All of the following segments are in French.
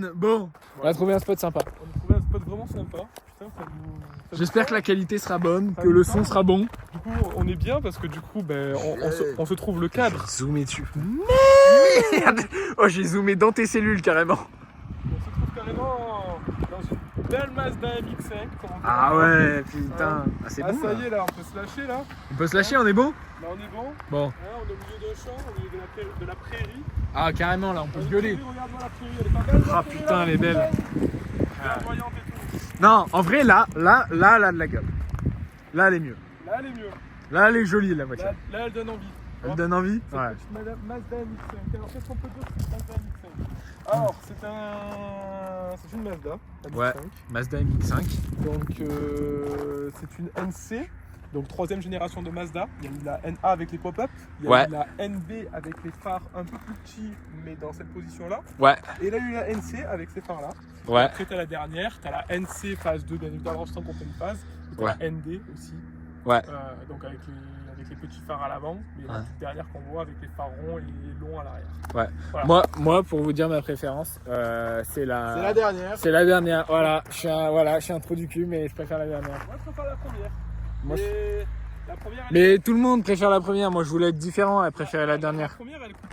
Man, bon, on a trouvé un spot sympa. On a trouvé un spot vraiment sympa. Putain, J'espère que la qualité sera bonne, que le son sera bon. Du coup, on est bien parce que du coup, on se trouve le cadre. Zoomer dessus. Merde. Oh, j'ai zoomé dans tes cellules carrément. On se trouve carrément dans une belle Mazda MX-5. Ah ouais, putain. Ah, c'est bon. ça y est, là, on peut se lâcher là. On peut se lâcher, on est bon? Là, on est bon. Bon. Là, on est au milieu d'un champ, au milieu de la prairie. Ah, carrément, là, on peut se gueuler. Regarde-moi la prairie, elle est pas belle. Ah putain, elle est belle. Voyante et tout. Non, en vrai, là, elle a de la gueule. Là, elle est mieux. Là, elle est mieux. Là, elle est jolie, la voiture. Là, elle donne envie. Elle donne envie? C'est Ouais. une petite Mazda MX-5. Alors, qu'est-ce qu'on peut dire sur cette Mazda MX-5? Alors, c'est une Mazda MX-5. Ouais, Mazda MX-5. Donc, c'est une NC. Donc, troisième génération de Mazda. Il y a eu la NA avec les pop-up. Il y a eu la NB avec les phares un peu plus petits, mais dans cette position-là. Ouais. Et là, il y a eu la NC avec ces phares-là. Ouais. Après, tu as la dernière. Tu as la NC phase 2, bien évidemment, sans qu'on fait une phase. Et tu as la ND aussi. Ouais. Donc, avec les petits phares à l'avant. Mais la petite dernière qu'on voit avec les phares ronds et longs à l'arrière. Ouais. Voilà. Moi, pour vous dire ma préférence, c'est la dernière. C'est la dernière. Voilà, je suis un trou du cul, mais je préfère la dernière. Moi, je préfère la première. Moi, La première, mais tout le monde préfère la première. Moi, je voulais être différent et préférer la dernière. La première, elle coûte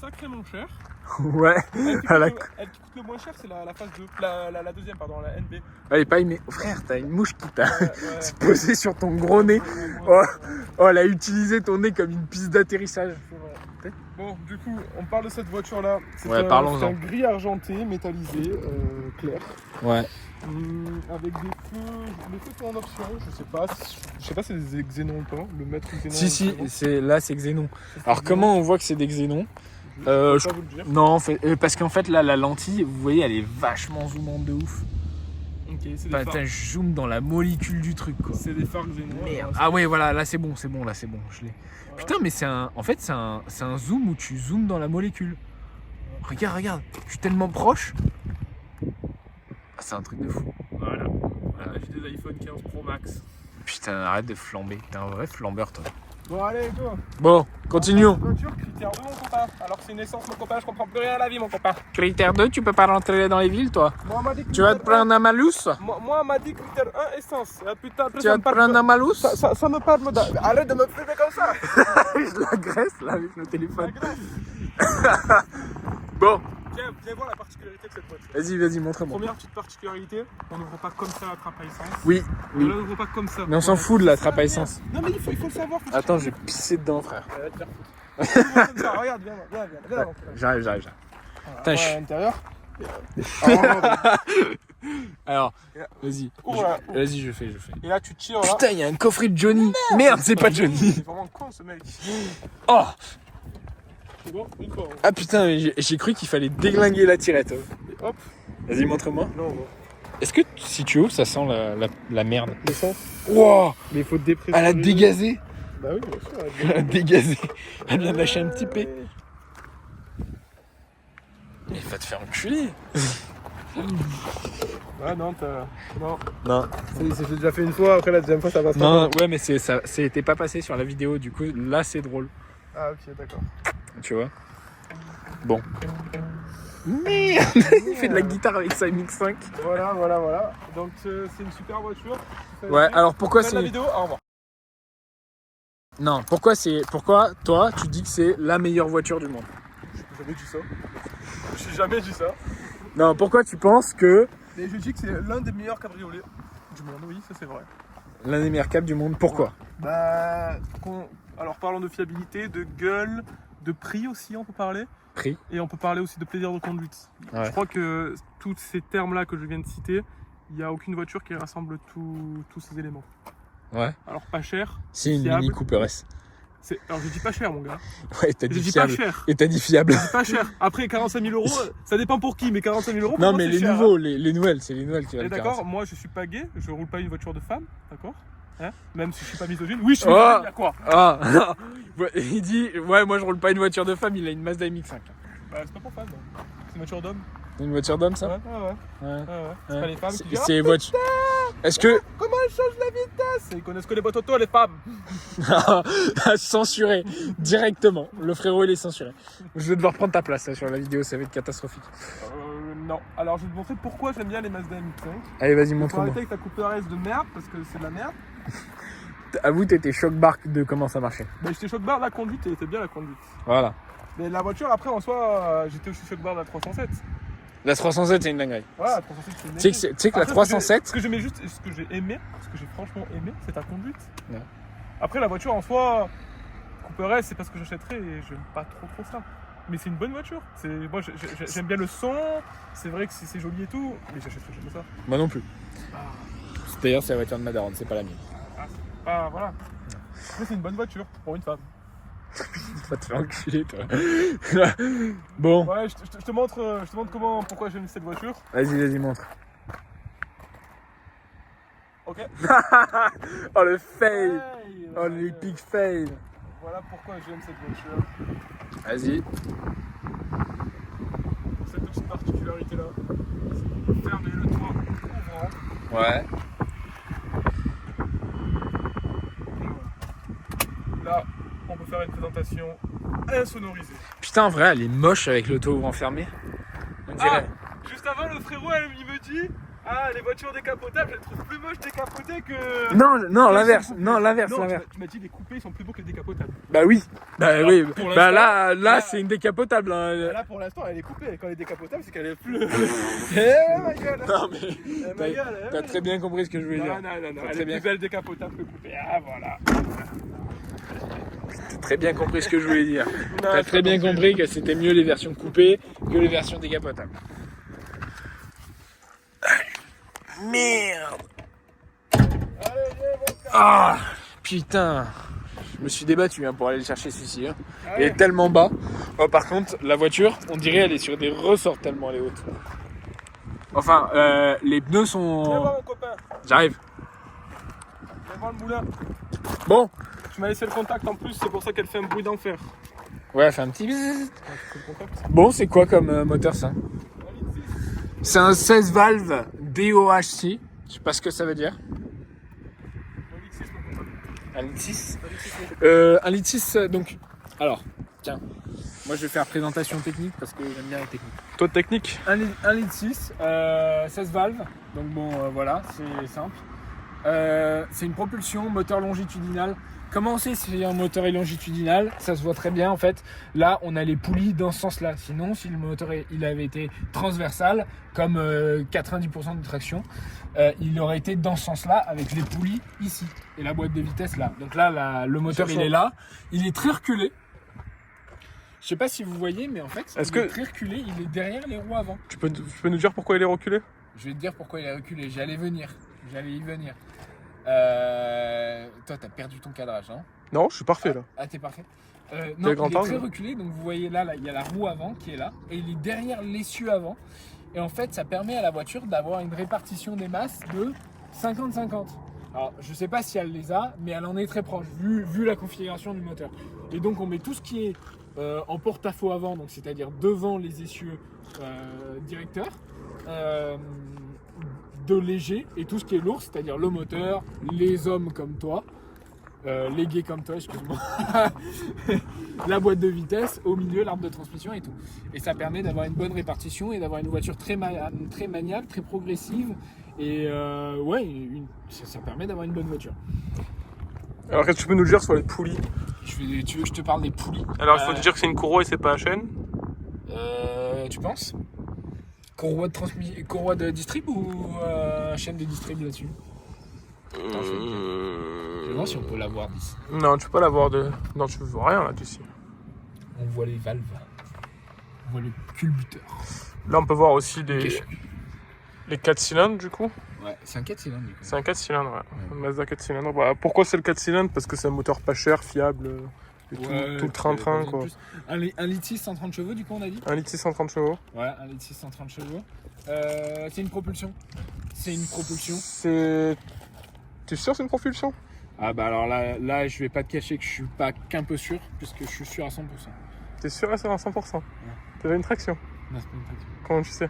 sacrément cher. Ouais. Elle qui coûte le moins cher, c'est la phase 2. La deuxième, pardon, la NB. Elle est pas aimée. Oh, frère, t'as une mouche qui t'a posé sur ton gros nez. Oh, elle a utilisé ton nez comme une piste d'atterrissage. Bon, du coup, on parle de cette voiture-là. C'est un gris argenté, métallisé, clair. Ouais. Avec des feux. Les feux sont en option. Je sais pas si c'est des xénons ou pas. Le maître xénon. Si, c'est xénon. Alors, comment on voit que c'est des xénons? Je peux pas vous le dire. Non, parce qu'en fait, là, la lentille, vous voyez, elle est vachement zoomante de ouf. Ok, c'est des Putain, je zoome dans la molécule du truc, quoi. C'est des phares xénon. Merde. Ah ouais, voilà, là c'est bon, je l'ai. Voilà. Putain, mais c'est un zoom où tu zoomes dans la molécule. Regarde, je suis tellement proche. Ah, c'est un truc de fou. Voilà. J'ai des iPhone 15 Pro Max. Putain, arrête de flamber. T'es un vrai flambeur, toi. Bon, allez, go. Bon, continuons. Voiture, critère 2, mon copain. Alors, c'est une essence, mon copain, je comprends plus rien à la vie, mon copain. Critère 2, tu peux pas rentrer dans les villes, toi. Moi, on m'a dit Tu vas te prendre un malus? Moi, on m'a dit critère 1, essence. Ah, putain, après, Tu vas te prendre un malus? Ça me parle. Arrête de me flipper comme ça. Je l'agresse, là, avec le téléphone. Bon. Viens voir la particularité de cette voiture. Vas-y, montre-moi. Première petite particularité, on n'ouvre pas comme ça la trappe à essence. Oui. On n'ouvre pas comme ça. Mais on s'en fout de la trappe à essence. Non, mais il faut le savoir. Attends, je vais pisser dedans, frère. Regarde, viens. J'arrive. Putain, à l'intérieur. Alors, vas-y. Vas-y, je fais. Et là, tu tires là. Putain, il y a un coffret de Johnny. Merde, c'est pas Johnny. C'est vraiment con ce mec. Oh. C'est bon, une fois. Ah putain, j'ai cru qu'il fallait déglinguer la tirette. Et hop. Vas-y, montre-moi. Là, on va. Est-ce que si tu ouvres, ça sent la merde? L'essence. Wow. Mais il faut dépresser. Elle a dégazé. Bah oui, bien sûr. Elle a dégazé. Elle vient de lâcher un petit P. Il va te faire enculer. Ah non, Non. J'ai déjà fait une fois, après la deuxième fois ça passe pas. Non, ouais, mais ça c'était pas passé sur la vidéo, du coup, là c'est drôle. Ah ok, d'accord. Tu vois. Bon. Merde. Il fait de la guitare avec sa MX-5. Voilà. Donc c'est une super voiture. Ouais, alors pourquoi c'est... la vidéo, au revoir. Non, pourquoi toi tu dis que c'est la meilleure voiture du monde? J'ai jamais dit ça. J'ai jamais dit ça. Non, pourquoi tu penses que... Mais je dis que c'est l'un des meilleurs cabriolets du monde, oui, ça c'est vrai. L'un des meilleurs cabs du monde, pourquoi? Alors parlons de fiabilité, de gueule, de prix aussi on peut parler. Prix. Et on peut parler aussi de plaisir de conduite. Ouais. Je crois que tous ces termes-là que je viens de citer, il n'y a aucune voiture qui rassemble tous ces éléments. Ouais. Alors pas cher. C'est une Mini Cooper S. Alors je dis pas cher mon gars. Ouais, t'as dit fiable. Pas cher. Et t'as dit fiable. Je dis pas cher. Après 45 000 €, ça dépend pour qui, mais 45 000 €. Non, moi, mais les cher, nouveaux, hein. les nouvelles, c'est les nouvelles qui valent. D'accord, moi je suis pas gay, je roule pas une voiture de femme, d'accord, hein. Même si je suis pas misogyne. Oui, je suis misogyne, y'a quoi? Ah, il dit, ouais, moi je roule pas une voiture de femme, il a une Mazda MX-5. Bah, c'est pas pour femme, c'est une voiture d'homme. C'est une voiture d'homme, ça? Ouais. C'est pas les femmes qui disent. C'est voiture. Est-ce que. Comment elle change la vitesse? Ils connaissent que les boîtes auto, les femmes. Censuré directement. Le frérot il est censuré. Je vais devoir prendre ta place là, sur la vidéo, ça va être catastrophique. Non. Alors je vais te montrer pourquoi j'aime bien les Mazda MX-5. Allez, vas-y, Faut montre-moi. arrêter avec ta Cooper S de merde parce que c'est de la merde. Avoue, t'étais choc-barre de comment ça marchait. Mais j'étais choc-barre de la conduite et c'était bien la conduite. Voilà. Mais la voiture après en soi, j'étais aussi choc-barre de la 307. La 307, c'est une dinguerie. Voilà, la 307 c'est une Tu sais que la Après, 307... Ce que j'aimais juste, ce que j'ai aimé, ce que j'ai franchement aimé, c'est ta conduite. Ouais. Après la voiture en soi, Cooper S, c'est pas ce que j'achèterais et j'aime pas trop ça. Mais c'est une bonne voiture. Moi j'aime bien le son, c'est vrai que c'est joli et tout, mais j'achèterais jamais ça. Moi non plus. D'ailleurs, c'est la voiture de ma daronne, c'est pas la mienne. Ah voilà. Mais c'est une bonne voiture pour une femme. Va te faire enculer, toi. Bon, Ouais, je te montre pourquoi j'aime cette voiture. vas-y, montre. Ok. Oh, le fail. Hey, Oh, l'épique fail. Voilà pourquoi j'aime cette voiture. Vas-y. Cette petite particularité là. Fermer le toit ouvrant. Ouais. Là, on peut faire une présentation insonorisée. Putain, en vrai, elle est moche avec l'auto-ouvrant fermé. On dirait. Juste avant, le frérot, il me dit les voitures décapotables, je les trouve plus moches décapotées que. Non, l'inverse. Non, Non, l'inverse. tu m'as dit les coupés ils sont plus beaux que les décapotables. Bah oui. Bah Alors, oui. pour Bah l'instant, là, c'est une décapotable. Hein. Là pour l'instant, elle est coupée. Quand elle est décapotable, c'est qu'elle est plus. Eh ma gueule. Non, mais Eh ma gueule. t'as très bien compris ce que je voulais dire. Non. T'as Elle très est bien- plus belle décapotable que coupée. Ah voilà. T'as très bien compris ce que je voulais dire. Non, T'as c'est très pas bien possible. compris que c'était mieux les versions coupées que les versions décapotables. Merde. Ah putain. Je me suis débattu pour aller chercher celui-ci. Hein. Ah Il ouais. est tellement bas. Oh, par contre, la voiture, on dirait elle est sur des ressorts tellement elle est haute. Enfin, les pneus Viens sont... voir mon copain. J'arrive. Viens voir le moulin. Bon. Tu m'as laissé le contact en plus, c'est pour ça qu'elle fait un bruit d'enfer. Ouais, elle fait un petit... bzzz. Ah, c'est le contact. Bon, c'est quoi comme moteur ça? C'est un 16 valves DOHC. Je sais pas ce que ça veut dire. Un litre 6. Un litre 6, donc... Alors, tiens. Moi, je vais faire présentation technique parce que j'aime bien la technique. Toi technique. Un litre 6, 16 valves. Donc bon, voilà, c'est simple. C'est une propulsion, moteur longitudinal. Comment on sait si un moteur est longitudinal? Ça se voit très bien en fait. Là, on a les poulies dans ce sens-là. Sinon, si le moteur il avait été transversal, comme 90% de traction, il aurait été dans ce sens-là avec les poulies ici et la boîte de vitesse là. Donc là, le moteur il est là. Il est très reculé. Je sais pas si vous voyez, mais en fait, il est très reculé. Il est derrière les roues avant. Tu peux nous dire pourquoi il est reculé? Je vais te dire pourquoi il est reculé. J'allais y venir. Toi, t'as perdu ton cadrage, hein? Non, je suis parfait là. Ah, t'es parfait. Non, il est grand très angle. reculé. Donc vous voyez là, il y a la roue avant qui est là, et il est derrière l'essieu avant. Et en fait, ça permet à la voiture d'avoir une répartition des masses de 50-50. Alors, je sais pas si elle les a, mais elle en est très proche, vu la configuration du moteur. Et donc, on met tout ce qui est en porte-à-faux avant, donc c'est-à-dire devant les essieux directeurs, de léger, et tout ce qui est lourd, c'est-à-dire le moteur, les hommes comme toi, les gays comme toi, excuse-moi, la boîte de vitesse, au milieu l'arbre de transmission et tout. Et ça permet d'avoir une bonne répartition et d'avoir une voiture très maniable, très progressive. Et ça permet d'avoir une bonne voiture. Alors qu'est-ce que tu peux nous dire sur les poulies? Tu veux que je te parle des poulies? Alors il faut te dire que c'est une courroie et c'est pas un chêne. Tu penses? Courroie de distrib ou chaîne de distrib là-dessus? Attends, je vais voir si on peut l'avoir d'ici. Non, tu peux pas l'avoir de. Non, tu vois rien là d'ici. On voit les valves. On voit le culbuteur. Là on peut voir aussi les 4 cylindres du coup. Ouais, c'est un 4 cylindres du coup. C'est un 4 cylindres, ouais. Un Mazda 4 cylindres. Bah, pourquoi c'est le 4 cylindres? Parce que c'est un moteur pas cher, fiable, et tout le train-train quoi. Un litre 6, 130 chevaux du coup on a dit? 1 litre 6, 130 chevaux. Ouais, 1 litre 6, 130 chevaux. C'est une propulsion. C'est une propulsion. T'es sûr que c'est une propulsion? Ah bah alors là je vais pas te cacher que je suis pas qu'un peu sûr, puisque je suis sûr à 100%. T'es sûr à 100%? T'avais une traction? Non, c'est pas une traction. Comment tu sais?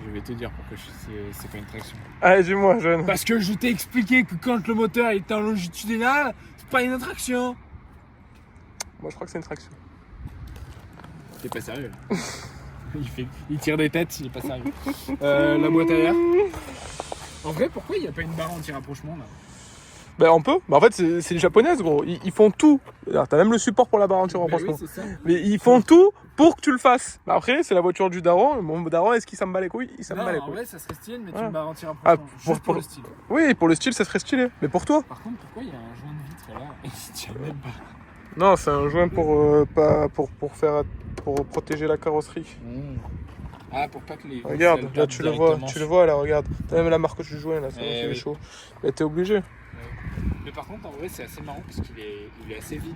Je vais te dire pourquoi c'est pas une traction. Allez, dis-moi, jeune. Parce que je t'ai expliqué que quand le moteur est en longitudinal, c'est pas une traction. Moi, je crois que c'est une traction. T'es pas sérieux là. Il tire des têtes, il est pas sérieux. La boîte à air. En vrai, pourquoi il n'y a pas une barre anti-rapprochement là? Ben on peut. En fait, c'est les japonaises, gros. Ils font tout. Alors, t'as même le support pour la barre anti-rapprochement. Oui, c'est ça. Mais ils font tout pour que tu le fasses. Mais après, c'est la voiture du daron. Mon daron, est-ce qu'il s'en bat les couilles? Il s'en bat les En couilles. vrai, ça serait stylé de mettre Voilà. une barre anti-rapprochement. Juste pour le style. Oui, pour le style, ça serait stylé. Mais pour toi? Par contre, pourquoi il y a un joint de vitre là et il tient même pas? Non, c'est un joint pour protéger la carrosserie. Ah, pour pas que les. Regarde, elles là tapent tu le directement vois là, regarde. T'as même la marque du joint là, ça Eh c'est oui. chaud. Et t'es obligé. Mais par contre, en vrai, c'est assez marrant parce qu'il est assez vide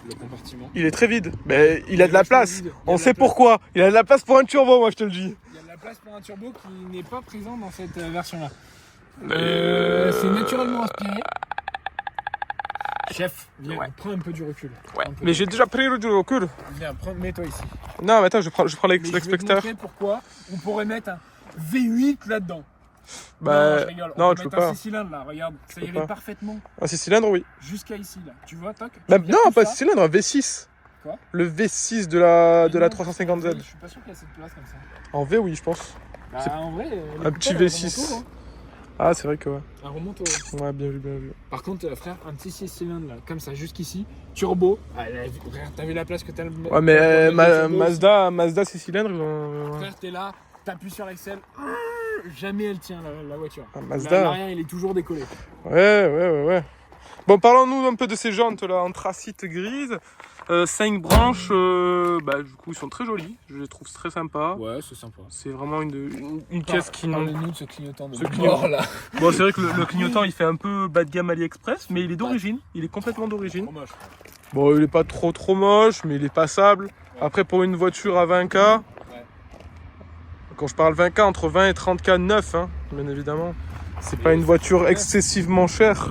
le compartiment. Il est très vide, mais il a de la vachement place. vide. Il y a On de sait la place. pourquoi. Il a de la place pour un turbo, moi je te le dis. Il y a de la place pour un turbo qui n'est pas présent dans cette version-là. Euh, C'est naturellement aspiré. Chef, viens, Ouais. prends un peu du recul. Ouais, Un peu mais de j'ai déjà pris du recul. Viens, mets-toi ici. Non, mais attends, je prends Mais je vais te l'expecteur. montrer pourquoi on pourrait mettre un V8 là-dedans. non, Bah, je rigole. non, On tu peut peux mettre un pas. 6 cylindres là, regarde, ça peux irait pas. parfaitement Un 6 cylindres, oui. jusqu'à ici là. Tu vois, toc. Bah, tu viens non, tout pas ça. 6 cylindres, un V6. Quoi? Le V6 de la Mais non, 350Z. Je suis pas sûr qu'il y a cette place comme ça. En V, oui, je pense. Bah, C'est en vrai, un petit V6. Ah, c'est vrai que ouais. Un remonto. Ouais, bien vu, bien vu. Par contre, frère, un petit 6 cylindres là, comme ça, jusqu'ici, turbo. Ah, là, frère, t'as vu la place que t'as le. Ouais, mais le turbo Mazda 6 cylindres, ils ont. aussi. Frère, t'es là, t'appuies sur l'accel. Jamais elle tient la voiture. Ah, Mazda. L'arrière, il est toujours décollé. Ouais. Bon, parlons-nous un peu de ces jantes là, anthracite grise. 5 branches, bah, du coup, ils sont très jolis. Je les trouve très sympas. Ouais, c'est sympa. C'est vraiment une caisse qui n'ont. Parlez-nous de ce clignotant de Ce mort là. Bon, c'est vrai que le clignotant il fait un peu bas de gamme AliExpress, mais il est d'origine. Il est complètement d'origine. Trop moche. Bon, il est pas trop moche, mais il est passable. Après, pour une voiture à 20K, quand je parle 20K, entre 20 et 30K neuf, hein, bien évidemment. C'est pas une voiture excessivement chère.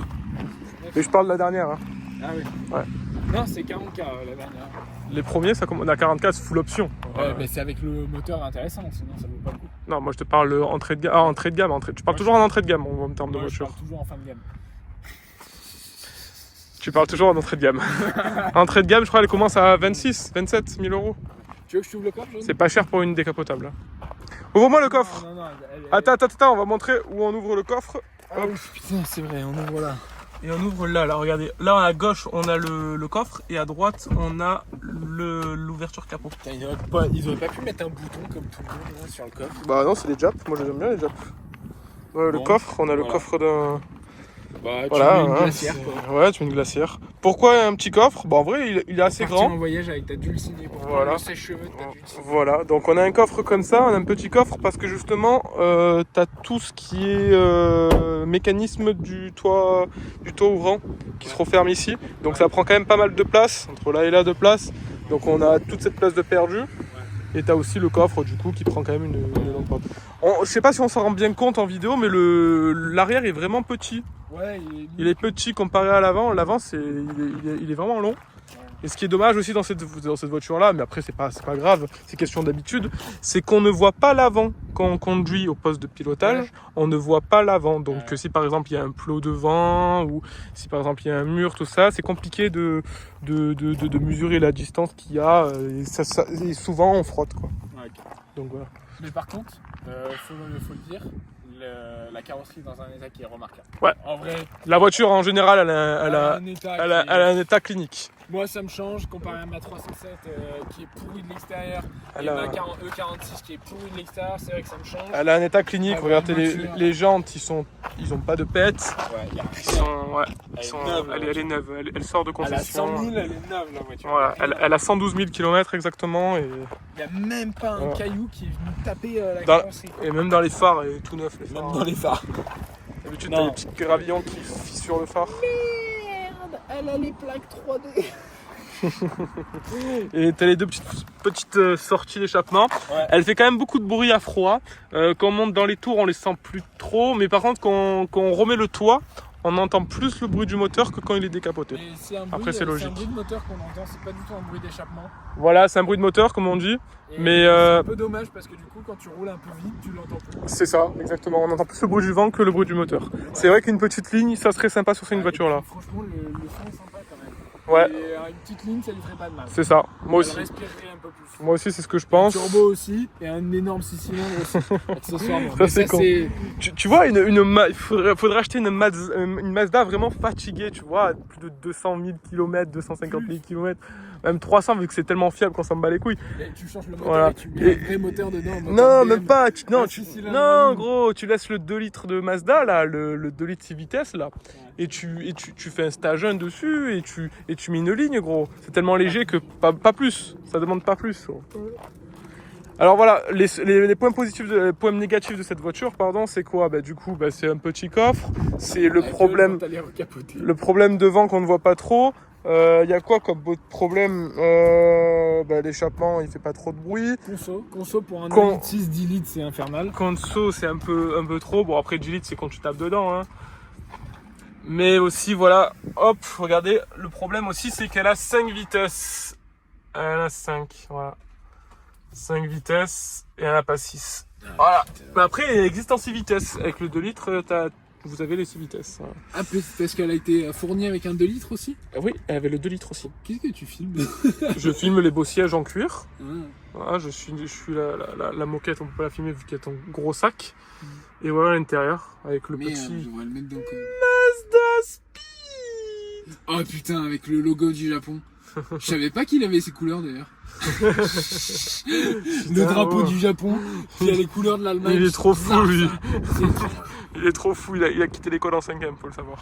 Mais je parle de la dernière. Hein. Ah oui. Ouais. Non, c'est 40K la dernière. Les premiers, ça commence à 40K, c'est full option. Ouais, mais c'est avec le moteur intéressant, sinon ça vaut pas le coup. Non, moi je te parle entrée de gamme. Ah, entrée de gamme. Tu parles toujours en entrée de gamme en termes de Moi, je voiture. parle toujours en fin de gamme. Tu parles toujours en entrée de gamme. Entrée de gamme, je crois, elle commence à 26, 27 000 euros. Tu veux que je t'ouvre le coffre, Jaune? C'est pas cher pour une décapotable. hein. Ouvre-moi le coffre. Non, Attends, on va montrer où on ouvre le coffre. Ah oui, putain, c'est vrai, on ouvre là. Et on ouvre là, regardez. Là à gauche, on a le coffre et à droite, on a l'ouverture capot. Putain, ils auraient pas pu mettre un bouton comme tout le monde là, sur le coffre. Bah non, c'est des japs. Moi j'aime bien les japs. Ouais, le Bon, coffre, on a le voilà. coffre d'un. Bah, tu Voilà, mets une hein, glacière quoi. Ouais, tu mets une glacière. Pourquoi un petit coffre? Bah en vrai, il est assez Partir grand. en voyage avec ta dulcinée pour Voilà. prendre le sèche-cheveux de ta dulcinée. Voilà, donc on a un coffre comme ça, on a un petit coffre parce que justement, t'as tout ce qui est mécanisme du toit ouvrant qui se referme ici. Donc ça prend quand même pas mal de place, entre là et là de place. Donc on a toute cette place de perdu. Et t'as aussi le coffre du coup qui prend quand même une longue porte. Je sais pas si on s'en rend bien compte en vidéo, mais l'arrière est vraiment petit. Ouais, Il est petit comparé à l'avant. L'avant, il est vraiment long. Et ce qui est dommage aussi dans cette voiture-là, mais après c'est pas grave, c'est question d'habitude, c'est qu'on ne voit pas l'avant quand on conduit au poste de pilotage. On ne voit pas l'avant. Donc si par exemple il y a un plot devant ou si par exemple il y a un mur, tout ça, c'est compliqué de mesurer la distance qu'il y a. Et souvent on frotte quoi. Ouais, ok. Donc voilà. Mais par contre, faut le dire, la carrosserie est dans un état qui est remarquable. Ouais. En vrai, La voiture en général, elle a un état elle qui a un état clinique. Moi, ça me change comparé à ma 307 qui est pourrie de l'extérieur Elle et a- ma E46 qui est pourrie de l'extérieur. C'est vrai que ça me change. Elle a un état clinique. Ah, Regardez voiture. les jantes, ils ont pas de pète. Ouais, y a Ils sont, ouais, Elle ils est sont- neuve, la elle est voiture. neuve. Elle sort de Elle a 100 concession. 000, elle est neuve la voiture. Voilà, elle a 112 000 km exactement et Il n'y a même pas un Ouais. caillou qui est venu taper la Dans- carrosserie. même dans les phares, elle est tout neuf les phares. Même dans les phares. D'habitude, Non. t'as les petits gravillons qui fissurent le phare. Merde, elle a les plaques 3D. Et t'as les deux petites sorties d'échappement. Ouais. Elle fait quand même beaucoup de bruit à froid. Quand on monte dans les tours, on les sent plus trop. Mais par contre, quand on remet le toit, on entend plus le bruit du moteur que quand il est décapoté. Mais c'est un bruit, Après, c'est logique. un bruit de moteur qu'on entend, c'est pas du tout un bruit d'échappement. Voilà, c'est un bruit de moteur comme on dit. Et Mais, c'est euh, un peu dommage parce que du coup, quand tu roules un peu vite, tu l'entends plus. C'est ça, exactement. On entend plus le bruit du vent que le bruit du moteur. C'est vrai qu'une petite ligne, ça serait sympa sur une voiture là. Franchement, le son est sympa quand même. Ouais. Et une petite ligne, ça lui ferait pas de mal. C'est ça. Moi Elle aussi. respirerait un peu plus. Moi aussi, c'est ce que je pense. Un turbo aussi, et un énorme 6 cylindres aussi, accessoirement. Ça, Mais c'est con. c'est... Tu vois, il faudrait acheter une Mazda vraiment fatiguée, tu vois, à plus de 200 000 km, 250 000 km, même 300 vu que c'est tellement fiable qu'on s'en bat les couilles. Et tu changes le moteur Voilà. et tu mets un vrai moteur dedans. Non, même pas. Non, Non, gros, tu laisses le 2 litres de Mazda, là, le 2 litres 6 vitesses, là, et tu fais un stage 1 dessus, et tu mets une ligne, gros. C'est tellement léger que pas plus. Ça demande pas plus. Gros. Alors voilà, les points positifs, les points négatifs de cette voiture, pardon, c'est quoi? Bah, du coup, c'est un petit coffre. C'est le problème devant qu'on ne voit pas trop. Il y a quoi comme autre problème? L'échappement, il fait pas trop de bruit. Conso pour un 2 litres 6, 10 litres, c'est infernal. Conso, c'est un peu trop. Bon, après 10 litres, c'est quand tu tapes dedans. Hein. Mais aussi, voilà, hop, regardez, le problème aussi, c'est qu'elle a 5 vitesses. Elle a 5, voilà. 5 vitesses et elle n'a pas 6. Voilà. Mais après, elle existe en 6 vitesses. Avec le 2 litres, vous avez les 6 vitesses. Voilà. Ah, parce qu'elle a été fournie avec un 2 litres aussi? Oui, elle avait le 2 litres aussi. Qu'est-ce que tu filmes? Je filme les beaux sièges en cuir. Ah. Voilà, je suis la moquette, on peut pas la filmer vu qu'elle est en gros sac. Et voilà l'intérieur avec le petit on va le mettre dans Mazda Speed. Oh putain, avec le logo du Japon. Je savais pas qu'il avait ces couleurs d'ailleurs. Le drapeau du Japon, qui a les couleurs de l'Allemagne. Il est trop fou, lui. C'est trop... Il est trop fou, il a quitté l'école en 5ème, faut le savoir.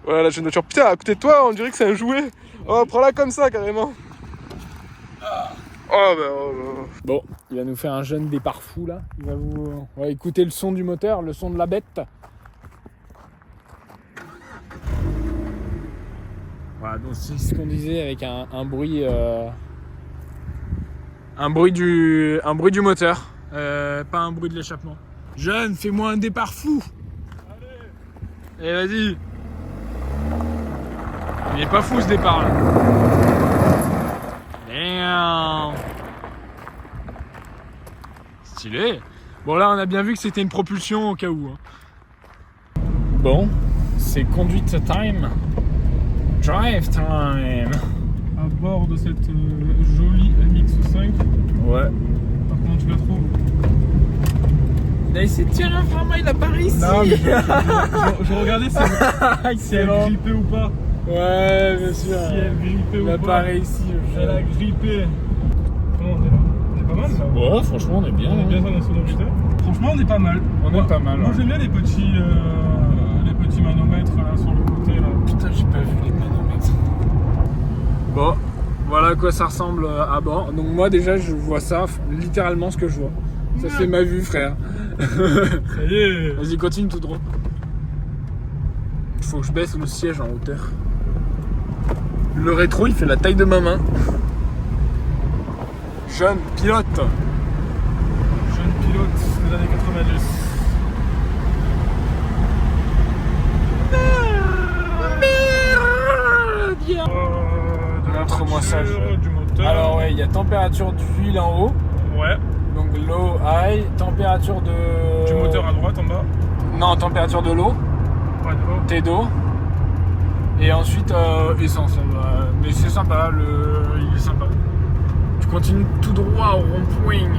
Voilà la jeune voiture. Putain, à côté de toi, on dirait que c'est un jouet. Oh, prends-la comme ça, carrément. Bon, il va nous faire un jeune départ fou là. On va écouter le son du moteur, le son de la bête. Voilà, donc c'est ce qu'on disait avec un bruit du moteur, pas un bruit de l'échappement. Jeune, fais-moi un départ fou. Allez, vas-y. Il est pas fou ce départ là. Damn. Stylé. Bon là on a bien vu que c'était une propulsion au cas où. Hein. Bon, c'est conduite time. Drive time. À bord de cette jolie MX5. Ouais. Comment tu la trouves? Il a essayé de tirer un frein, il a pas réussi. Non, mais je regardais si elle grippait ou pas. Ouais, bien sûr. Si elle grippait ou pas. Il a pas réussi. Elle a grippé. Comment on est là? On est pas mal là. Ouais, franchement, on est bien. On est bien dans la sonorité. Franchement, on est pas mal. On est pas mal. Moi, j'aime bien les petits manomètres là sur le côté là. Putain, j'ai pas vu les manomètres. Bon, voilà à quoi ça ressemble à bord. Donc moi déjà, je vois ça, littéralement ce que je vois. Ça c'est ma vue, frère. Ça y est. Vas-y, continue tout droit. Il faut que je baisse le siège en hauteur. Le rétro, il fait la taille de ma main. Jeune pilote. Jeune pilote des années 90. Montre-moi ça. Du moteur. Alors ouais, il y a température d'huile en haut. Ouais. Donc low, high, température de... Du moteur à droite en bas. Non, température de l'eau. Pas de l'eau. Thé d'eau. Et ensuite essence. Mais c'est sympa, il est sympa. Tu continues tout droit au rond-point.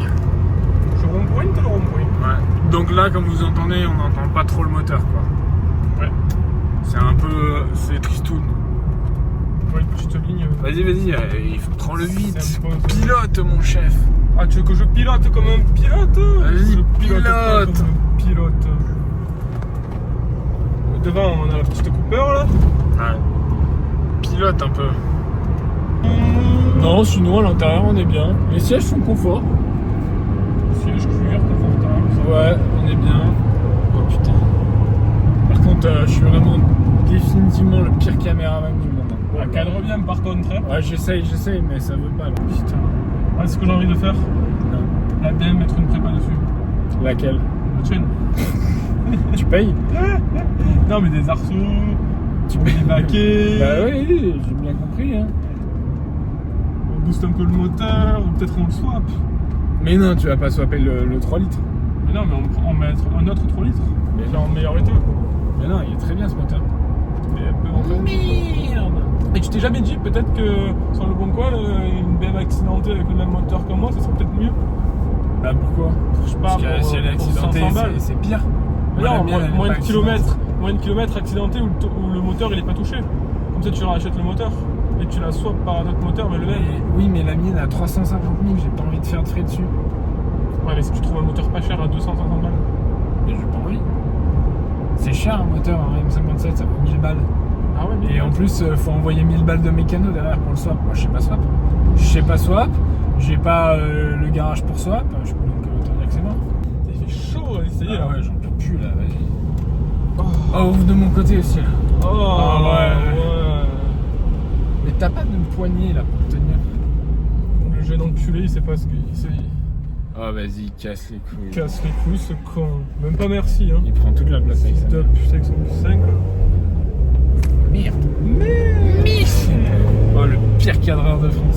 Je rond-point, t'as le rond-point. Ouais. Donc là, comme vous entendez, on n'entend pas trop le moteur, quoi. Ouais. C'est un peu... c'est tristoun. Ouais, une petite ligne. Vas-y, prends le vite. Pilote, mon chef. Ah, tu veux que je pilote comme un pilote? Vas-y, Je pilote. pas comme un pilote. Devant, on a la petite Cooper là. Ouais. Pilote un peu. Non, sinon à l'intérieur on est bien. Les sièges sont confort. Siège cuir, confortable. Ouais, on est bien. Oh putain. Par contre, je suis vraiment définitivement le pire caméraman du monde. Elle cadre bien par contre. Hein. Ouais, j'essaye, mais ça veut pas là. Putain. Ah, c'est ce que j'ai envie de faire. Non. La BM, mettre une prépa dessus. Laquelle? La tienne. Tu payes? Non, mais des arceaux, tu mets des baquets. Bah oui, j'ai bien compris. Hein. On booste un peu le moteur, ou peut-être on le swap. Mais non, tu vas pas swapper le 3 litres. Mais non, mais on met un autre 3 litres. Mais là en meilleur état quoi. Mais non, il est très bien ce moteur. Mais un peu en fait. Merde. Et tu t'es jamais dit peut-être que sur le bon coin, une BM accidentée avec le même moteur que moi, ça serait peut-être mieux? Bah pourquoi? Je sais pas, Parce que si elle est pour accidentée, 500 balles. c'est pire. Mais Moi, la non, mienne, elle est moins pas de kilomètres accidenté où le moteur il est pas touché. Comme ça tu rachètes le moteur et tu la swaps par un autre moteur mais le même. Oui, mais la mienne à 350 000, j'ai pas envie de faire de frais dessus. Ouais, mais si tu trouves un moteur pas cher à 250 balles. Mais j'ai pas envie. C'est cher un moteur, un M57, ça vaut 1000 balles. Ah ouais, mais Et en plus, faut envoyer 1000 balles de mécano derrière pour le swap. Moi, je sais pas swap. Je sais pas swap. J'ai pas le garage pour swap. Je peux donc autant dire que c'est mort. il fait chaud à essayer Ah là. ouais, j'en peux plus là, vas-y. Oh, ouvre de mon côté aussi là. Oh, Ah ouais. Mais t'as pas de poignée là pour tenir. Le jeune enculé, il sait pas ce qu'il sait. Oh, vas-y, casse les couilles. Il casse les couilles ce con. Même pas merci hein. Il prend toute la place avec ça. Top, je sais que c'est 5 là. Merde. Oh, le pire cadreur de France.